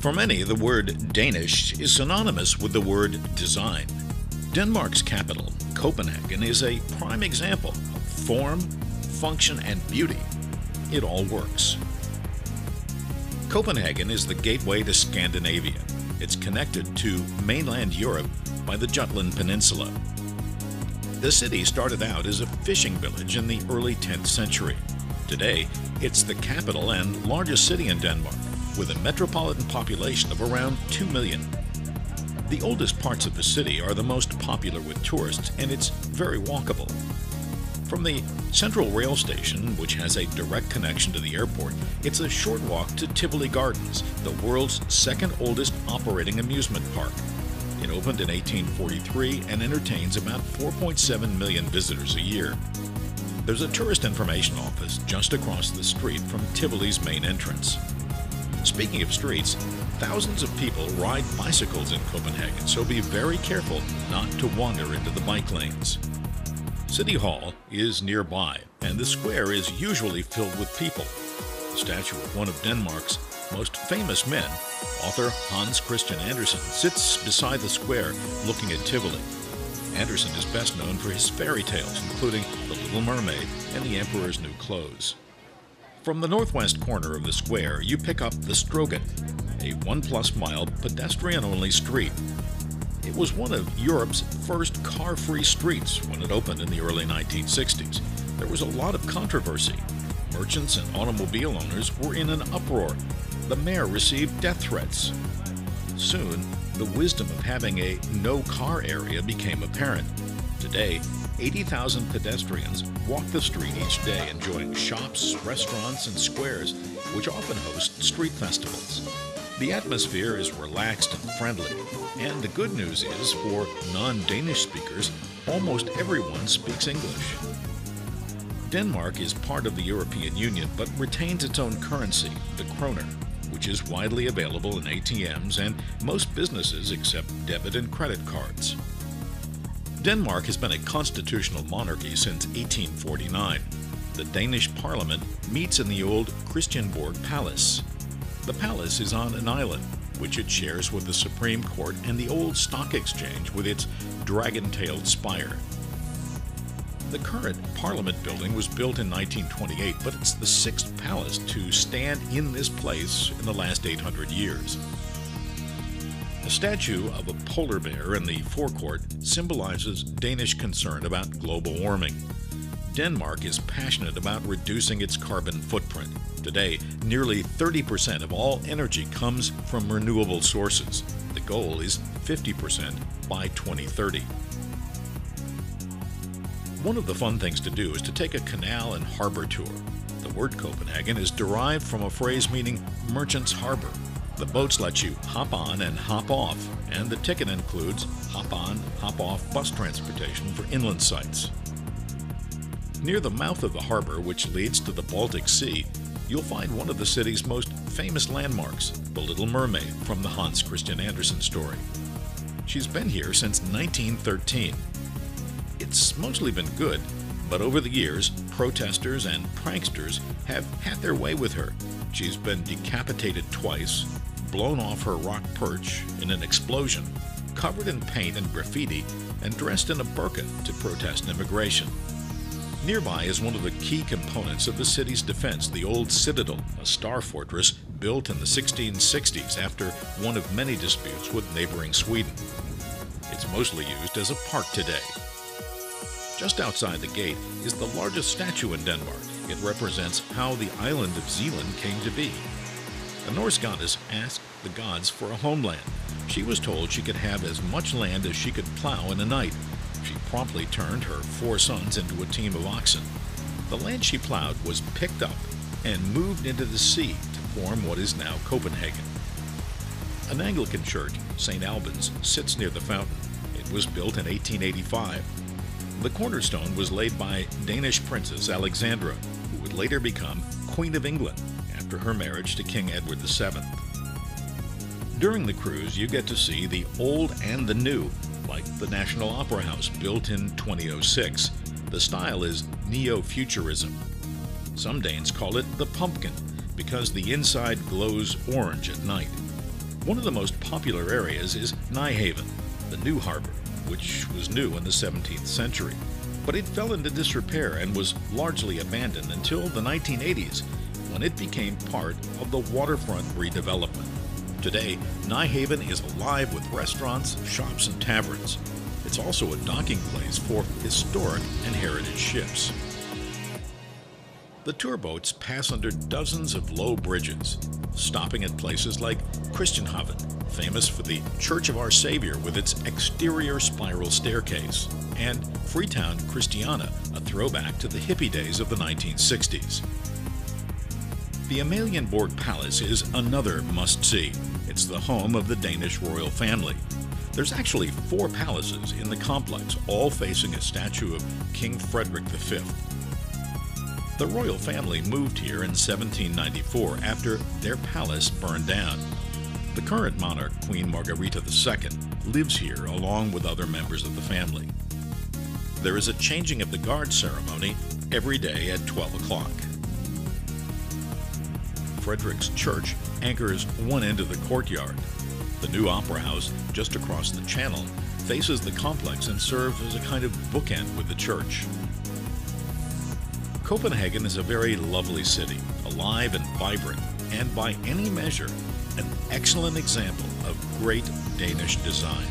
For many, the word Danish is synonymous with the word design. Denmark's capital, Copenhagen, is a prime example of form, function, and beauty. It all works. Copenhagen is the gateway to Scandinavia. It's connected to mainland Europe by the Jutland Peninsula. The city started out as a fishing village in the early 10th century. Today, it's the capital and largest city in Denmark, with a metropolitan population of around 2 million. The oldest parts of the city are the most popular with tourists, and it's very walkable. From the central rail station, which has a direct connection to the airport, it's a short walk to Tivoli Gardens, the world's second oldest operating amusement park. It opened in 1843 and entertains about 4.7 million visitors a year. There's a tourist information office just across the street from Tivoli's main entrance. Speaking of streets, thousands of people ride bicycles in Copenhagen, so be very careful not to wander into the bike lanes. City Hall is nearby, and the square is usually filled with people. The statue of one of Denmark's most famous men, author Hans Christian Andersen, sits beside the square looking at Tivoli. Andersen is best known for his fairy tales, including The Little Mermaid and The Emperor's New Clothes. From the northwest corner of the square, you pick up the Strøget, a 1+ mile pedestrian-only street. It was one of Europe's first car-free streets when it opened in the early 1960s. There was a lot of controversy. Merchants and automobile owners were in an uproar. The mayor received death threats. Soon, the wisdom of having a no-car area became apparent. Today, 80,000 pedestrians walk the street each day, enjoying shops, restaurants, and squares, which often host street festivals. The atmosphere is relaxed and friendly, and the good news is, for non-Danish speakers, almost everyone speaks English. Denmark is part of the European Union, but retains its own currency, the kroner, which is widely available in ATMs and most businesses accept debit and credit cards. Denmark has been a constitutional monarchy since 1849. The Danish parliament meets in the old Christianborg Palace. The palace is on an island, which it shares with the Supreme Court and the old stock exchange with its dragon-tailed spire. The current Parliament building was built in 1928, but it's the sixth palace to stand in this place in the last 800 years. A statue of a polar bear in the forecourt symbolizes Danish concern about global warming. Denmark is passionate about reducing its carbon footprint. Today, nearly 30% of all energy comes from renewable sources. The goal is 50% by 2030. One of the fun things to do is to take a canal and harbor tour. The word Copenhagen is derived from a phrase meaning merchant's harbor. The boats let you hop on and hop off, and the ticket includes hop on, hop off bus transportation for inland sites. Near the mouth of the harbor, which leads to the Baltic Sea, you'll find one of the city's most famous landmarks, the Little Mermaid from the Hans Christian Andersen story. She's been here since 1913. It's mostly been good, but over the years, protesters and pranksters have had their way with her. She's been decapitated twice, blown off her rock perch in an explosion, covered in paint and graffiti, and dressed in a burqa to protest immigration. Nearby is one of the key components of the city's defense, the old Citadel, a star fortress built in the 1660s after one of many disputes with neighboring Sweden. It's mostly used as a park today. Just outside the gate is the largest statue in Denmark. It represents how the island of Zealand came to be. A Norse goddess asked the gods for a homeland. She was told she could have as much land as she could plow in a night. She promptly turned her 4 sons into a team of oxen. The land she plowed was picked up and moved into the sea to form what is now Copenhagen. An Anglican church, St. Albans, sits near the fountain. It was built in 1885. The cornerstone was laid by Danish Princess Alexandra, who would later become Queen of England after her marriage to King Edward VII. During the cruise, you get to see the old and the new, like the National Opera House built in 2006. The style is neo-futurism. Some Danes call it the pumpkin because the inside glows orange at night. One of the most popular areas is Nyhavn, the new harbor, which was new in the 17th century. But it fell into disrepair and was largely abandoned until the 1980s, when it became part of the waterfront redevelopment. Today, Nyhavn is alive with restaurants, shops, and taverns. It's also a docking place for historic and heritage ships. The tour boats pass under dozens of low bridges, stopping at places like Christianshavn, famous for the Church of Our Savior with its exterior spiral staircase, and Freetown Christiania, a throwback to the hippie days of the 1960s. The Amalienborg Palace is another must-see. It's the home of the Danish Royal Family. There's actually 4 palaces in the complex, all facing a statue of King Frederick V. The royal family moved here in 1794 after their palace burned down. The current monarch, Queen Margrethe II, lives here along with other members of the family. There is a changing of the guard ceremony every day at 12 o'clock. Frederiks Church anchors one end of the courtyard. The new opera house, just across the channel, faces the complex and serves as a kind of bookend with the church. Copenhagen is a very lovely city, alive and vibrant, and by any measure, an excellent example of great Danish design.